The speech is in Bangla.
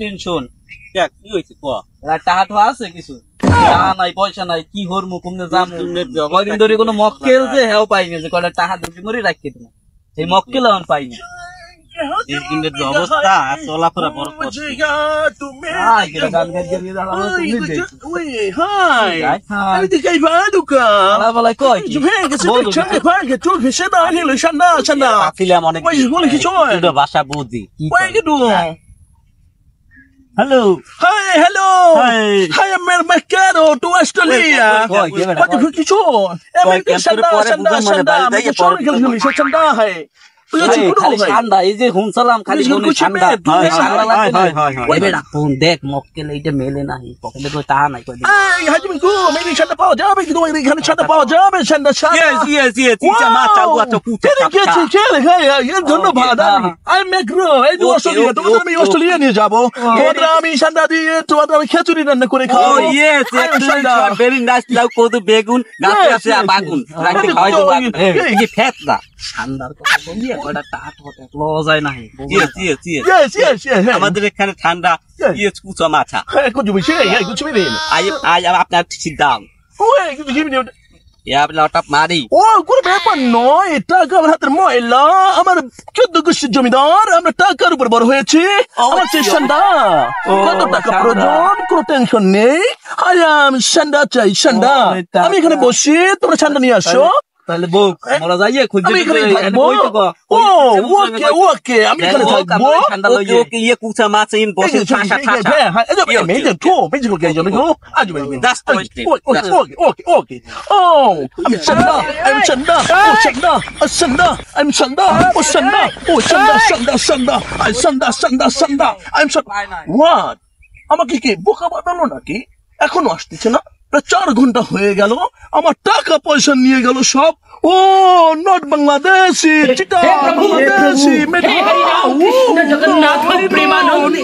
টেনশন কি হয়েছে ক টাকা তো আছে কিছু টাকা নাই পয়সা নাই কি হরমু কুমনে জাম কয়দিন ধরে কোনো মক্কেল যে হেও পাইনি যে কয়টা টাকা দুটি মরে রাখতে না এই মক্কেল এখন পাইনি এই দিনের যে অবস্থা চলাফেরা বড় কষ্ট ভাষা বুঝি Hello. Hi, hello. Hi, I'm Mercado to Australia. What the fuck is on? Everything Shanda. ঠান্ডা এই যে হুমসালাম খালি ঠান্ডা ফোন দেখ মক্কেল এইটা মেলে নাই পকেটে তো টাকা নাই কই মেলি ঠান্ডা পাওয়া যাবে কিন্তু এখানে ঠান্ডা পাওয়া যাবে ঠান্ডা ধন্যবাদ আমি ম্যাক্রো এই যে অস্ট্রেলিয়া তোমাদের আমি অস্ট্রেলিয়া নিয়ে যাবো তোমাদের আমি ঠান্ডা দিয়ে তোমাদের আমি খিচুড়ি রান্না করে খাবো ভেরি নাইস লাউ কত বেগুন গাছে বাগুন রাখতে খাওয়াই দেবো এই ফেট না ঠান্ডার কথা বলি কয়টা টাকা তো লওয়া যায় না আমাদের এখানে ঠান্ডা কুচা মাথা আপনার sit down মারি ও কোন ব্যাপার নয় টাকা আমার হাতের ময়লা আমার 14 গোষ্ঠীর জমিদার আমরা টাকার উপর বড় হয়েছি আমার ঠান্ডা কত টাকা প্রয়োজন কোনো টেনশন নেই আই এম চাই ঠান্ডা আমি এখানে বসি তোমরা ঠান্ডা নিয়ে আসো তাহলে বউ মোরা যাইয়ে খুঁজে ওকে আমি এখানে থাকবো ওকে ইয়ে কুচা মাছ ইন বসে ঠাসা ওকে আমি চান্দা হোয়াট আমাকে কি বোকা বানালো নাকি এখনো আসতেছে না 4 ঘন্টা হয়ে গেল আমার টাকা পয়সা নিয়ে গেল সব ও নট বাংলাদেশি जगन्नाथ प्रेमानंद